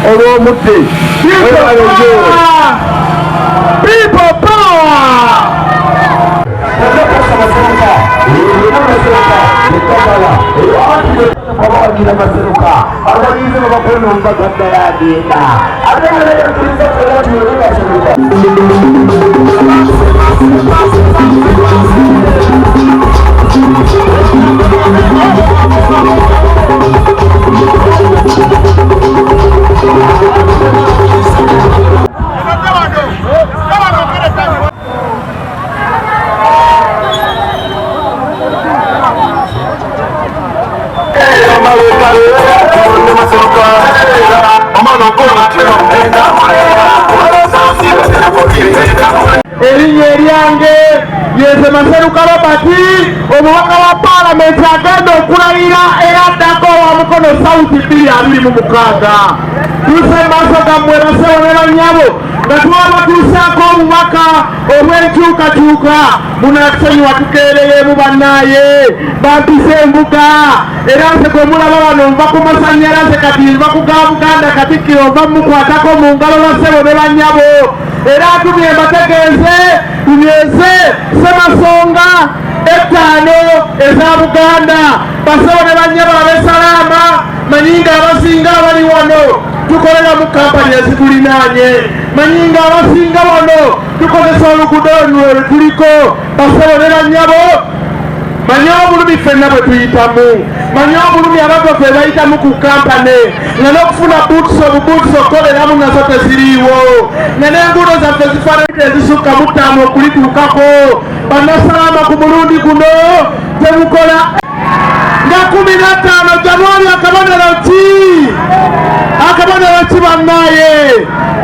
olw'omudde people power erinnya eryange yeze Maseruka Robert omubaka wa palamenti agenda okulayira era addako wa mukono South 226 tuse maaso gammwe basewonera nnyabo nga twaba tuusaako obubaka obw'enkyukakyuka munatusonyiwa tukeereyemu bannaaye bampise embuga era nze gwe mulaba bano nva ku masannyalaze kati nva ku ga Buganda Katikkiro nva mukwatako mu ngalo basebo ne bannyabo era tumye mbategeeze tubyeze Ssemasonga 5 eza Buganda basebo ne bannyabo ab'Esalaama manyinga abasinga abali wano tukolera mu kampani ezitulinaanye manyinga abasinga wano tukozesa oluguudo lwe tuliko basebo ne bannyabo manyi obulumi ffenna bwe tuyitamu manyi obulumi abato fe bayitamu ku kampani nga n'okufuna buutusi obubuutusi okukoleramu nazo teziriiwo nga n'enguudo zaffe zifaananite ezisukka mu 5 okulituukako bannasalaama ku mulundi guno temukola nga 15 Januari akabonero ki bannaaye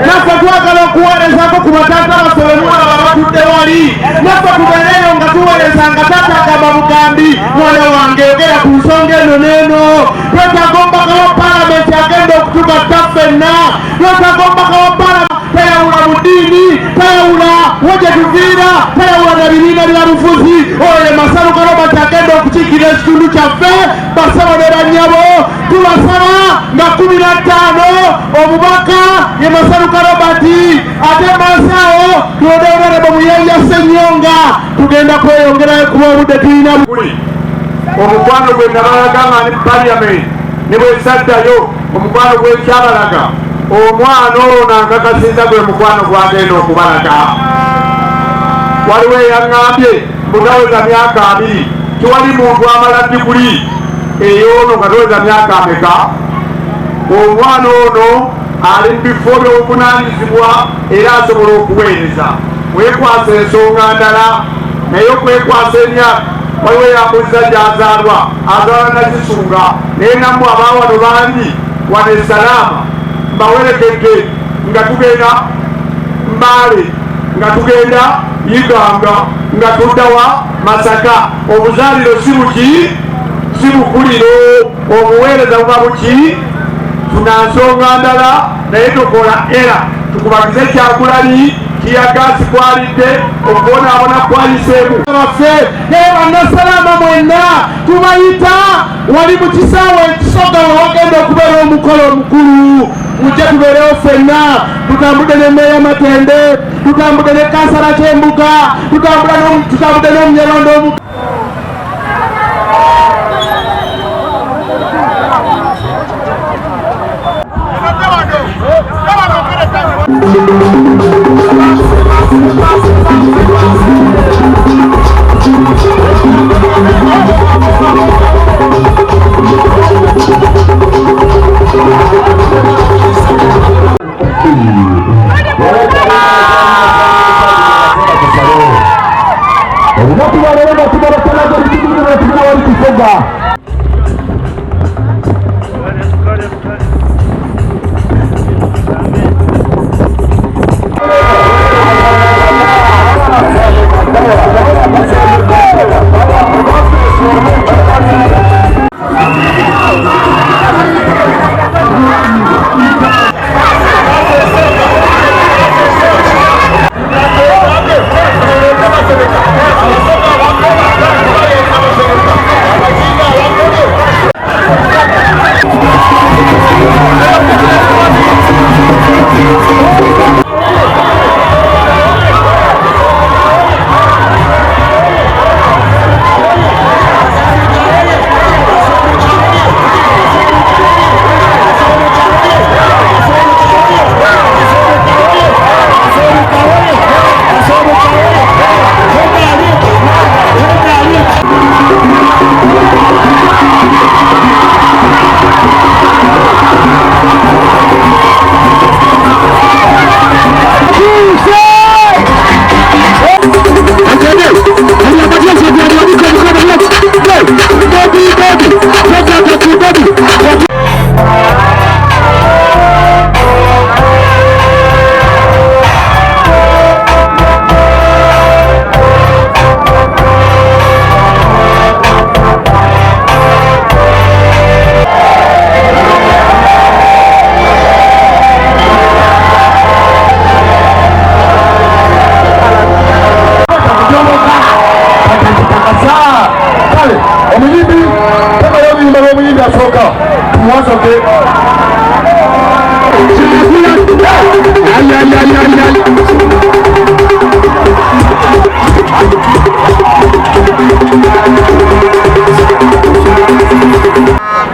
naffe twagala okuweerezako ku bataata basole muwala babatudde wali naffe tubeereyo nga tuweereza nga taata agamba bugambi mwana wange yogera ku nsonga eno n'eno twetaaga omubaka wa palamenti agenda okutugatta ffenna twetaaga omubaka wa palamenti tayawula mu ddiini tayawula wagye tuviira tayawula na bibiina bya bufuzi oyo ye Maseruka Robert agenda okukiikirira ekitundu kyaffe basaba ne bannyabo tubasaba nga 15 omubaka ye Maseruka Robert ate maasawo tuodeonerebo Muyaya Ssenyonga tugenda kweyongerayo kuba obudde tulina omukwano gwe nabalaga nga ne Parliament ne bwesaddayo omukwano gw'ekyabalaga omwana ono ankakasiza gwe mukwano gwagenda okubalaga waliwo eyaŋŋambye mbutaweza myaka 2 tiwali muntu amala diguli eyoono nga toweza myaka ameka omwana ono ali mu bifo by'obuvunaanyizibwa era asobola okuweereza wekwasa ensonga ndala naye okwekwasa emyaka waliwo yambuliza gyazaalwa azaala nazisunga naye nammwe abaawano bangi wano Esalaama mbawerekedde nga tugenda Mbale nga tugenda Iganga nga tuddawa Masaka obuzaaliro si bukuliro obuweereza buba buki tunansonga ndala naye tukola era tukubagize Kyagulanyi kiyagaasi kwalidde okubonaabona kwayiseemu baffe naye bannasalaama mwenna tubayita wali mu kisaawe ekisoga we wagenda okubeera omukolo omukulu mujje tubeerewo ffenna tutambudde ne Mmeeya Matende tutambudde ne Kansala Kyembuga tutambudde n'Omunyarondo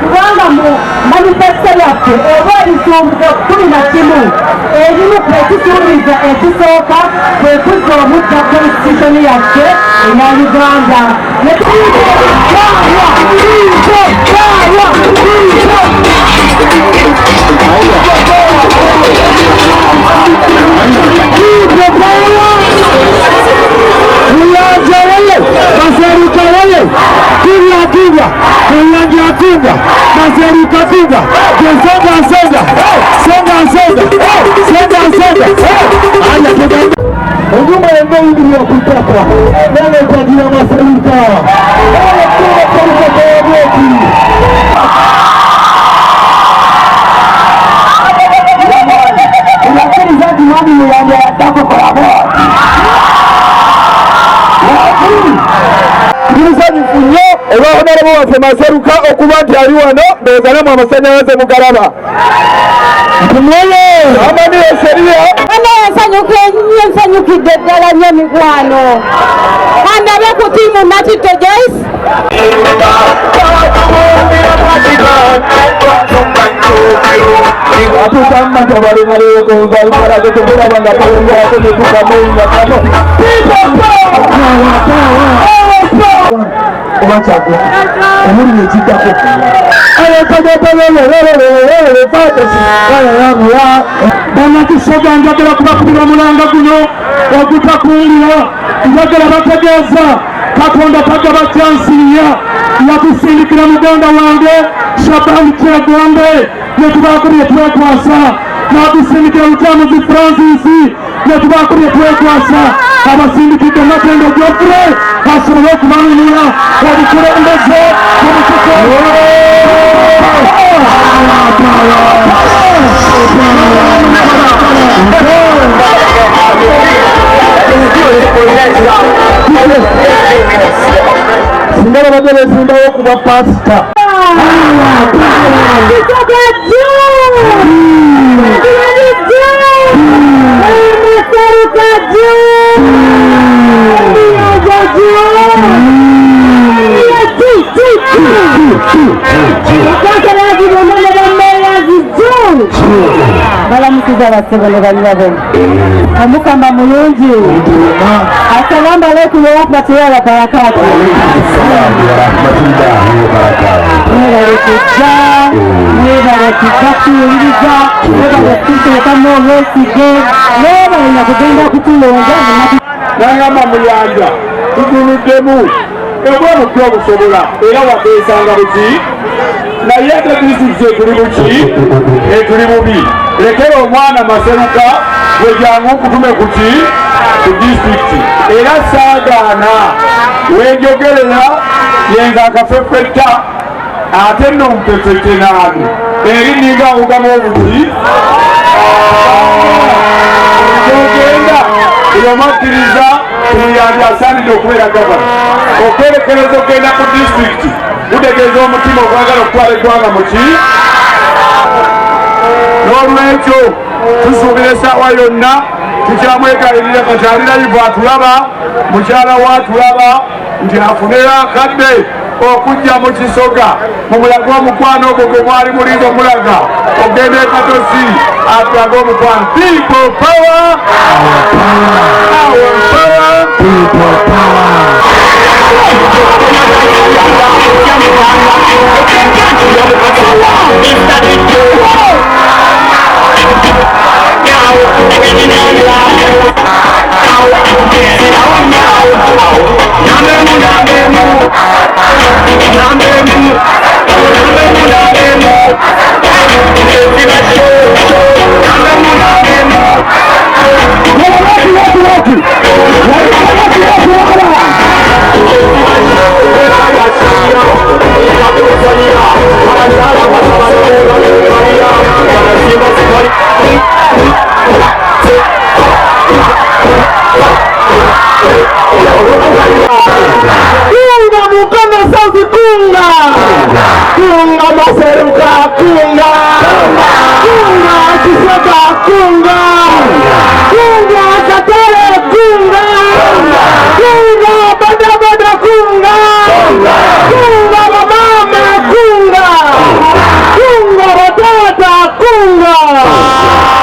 kubanga mu manifesto yaffe oba ebisuubizo 11 ebimu kwekisuubiza ekisooka kwe kuzza omutta konstitutioni yaffe eya Uganda Hujuma ya mengi ya kutaka nane kwa jina Maseruka lakini zaidi mami ya tako kwa Funyo olwahonera bwaffe Maseruka okuba nti ali wano ndowooza namwe amasanyalaze mugalaba amani eseriya ensanyukidde ddala nnyo mikwano kandabe ku tiimu Matito Joyce omuli ekiddako banakisoga njagala kubakubira mulanga guno ogutakuwulira njagala bategeeza Katonda tagaba kyansinya yatusindikira muganda wange Shabani Kyegombe netubakubye twekwasa natusindikira Lutamuzi Francis netubakubye twekwasa abasindikidde Matendo Geoffrey asobole okubanunula obukulembeze singala badde besimbawo okuba pasita balamukiza basebole banyabo Omukama mulungi assalamu alaikum wa rahmatullahi wa barakatuh mwebale kujja mwebale kujja kuwuliriza mwebale kututeeka n'obwesige mwebale na kugenda kutulonda nangamba muyanja tuguluddemu obwemutwe obusobola era wakeesanga buki naye ate disitulikiti etuli buki etuli bubi lekera omwana Maseruka wejangu nkutume kuki ku disitulikiti era saagaana wenjogerera yenga akafefetta ate nno mupefette naanu eri ninga awugamu obuti ogenda eyomakkiriza tuyanja asaanidde okubeera gavana okwerekereza okgenda ku disitulikiti gutegeeza omutima ogwagala okutwala eggwanga muki n'olwekyo tusuubira essaawa yonna tukyamwegayirira kati alinayivu atulaba mukyala waatulaba nti afuneyo akadde okujja mu Kisoga mu mulaga omukwano ogwo gwe mwali mulinga omulaga ogenda e Katosi atulaga omukwano people power our power people power Maria kunga Katale kunga bada kunga mama kunga watata kunga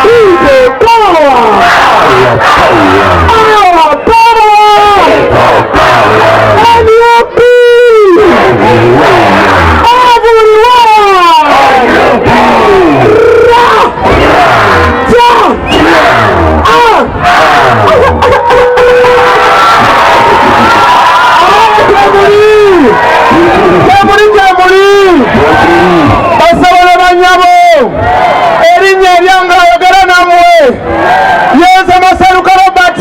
ipe power NUP Erinya eryanga ayogera namwe Yeza Maseruka Robert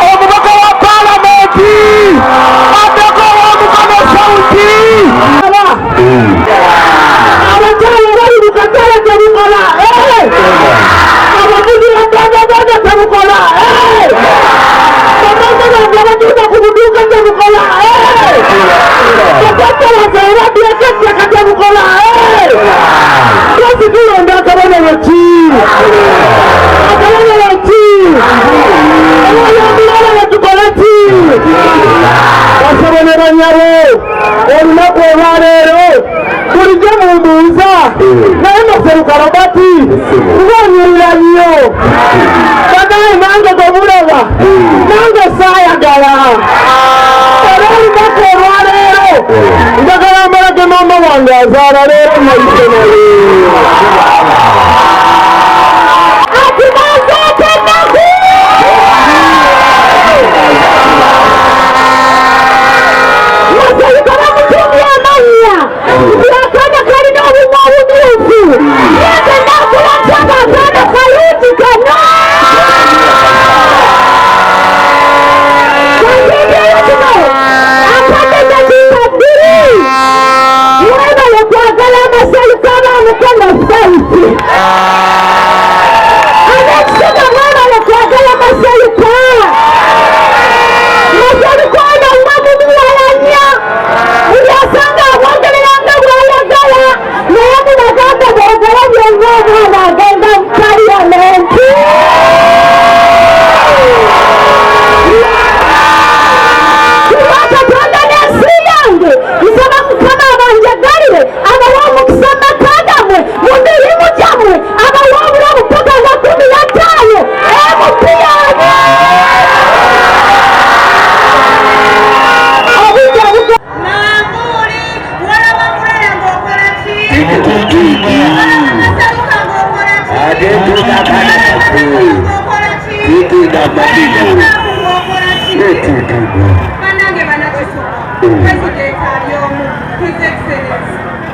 omubaka wa palamenti addeko omukono sauti abakyala bali mu katale tebukola abavuzi b'abboda tebukola bamaze abatuuka ku buduuka tebukola bakatalaza erabyeketeka tebukola tulonda akabona baki omwana batukole ki basabone banyabo olunaku olwaleero bulijjo mumbuuza naye Maseruka Robert kubonyerera nnyo banaye nange gomulaba nange saayagala era olunaku olwaleero njagala mbalage maama wange azaala leero nayise naye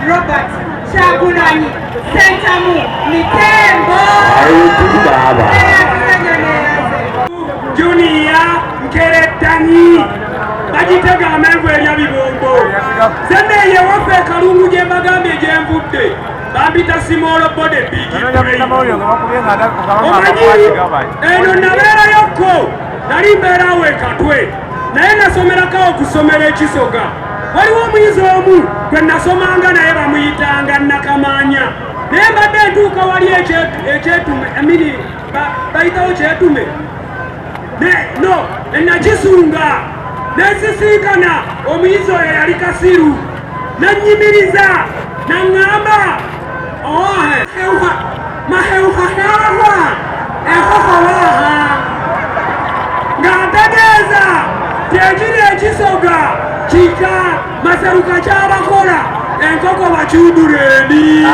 Robert Kyagulanyi Ssentamu Mitembo Junior Nkeretanyi bagitega amenvu erya bibombo zenne yewafe kalungu gye mbagambye gye nvudde bambita Simolo Bode Big omanyi eno nabeerayokko nali mbeerawo ekatwe naye nasomerako okusomera ekisoga waliwo omuyizi omu gwe nasomanga naye bamuyitanga Nakamanya naye mbadde ntuuka wali ekyetume emini bayitawo kyetume no enakisunga nesisinkana omuyizi oyo yali Kasiru nanyimiriza naŋŋamba maheuhahawa ehohowaha ng'ategeeza tekiri ekisoga kika Maseruka kyabakola enkoko bakyudulendi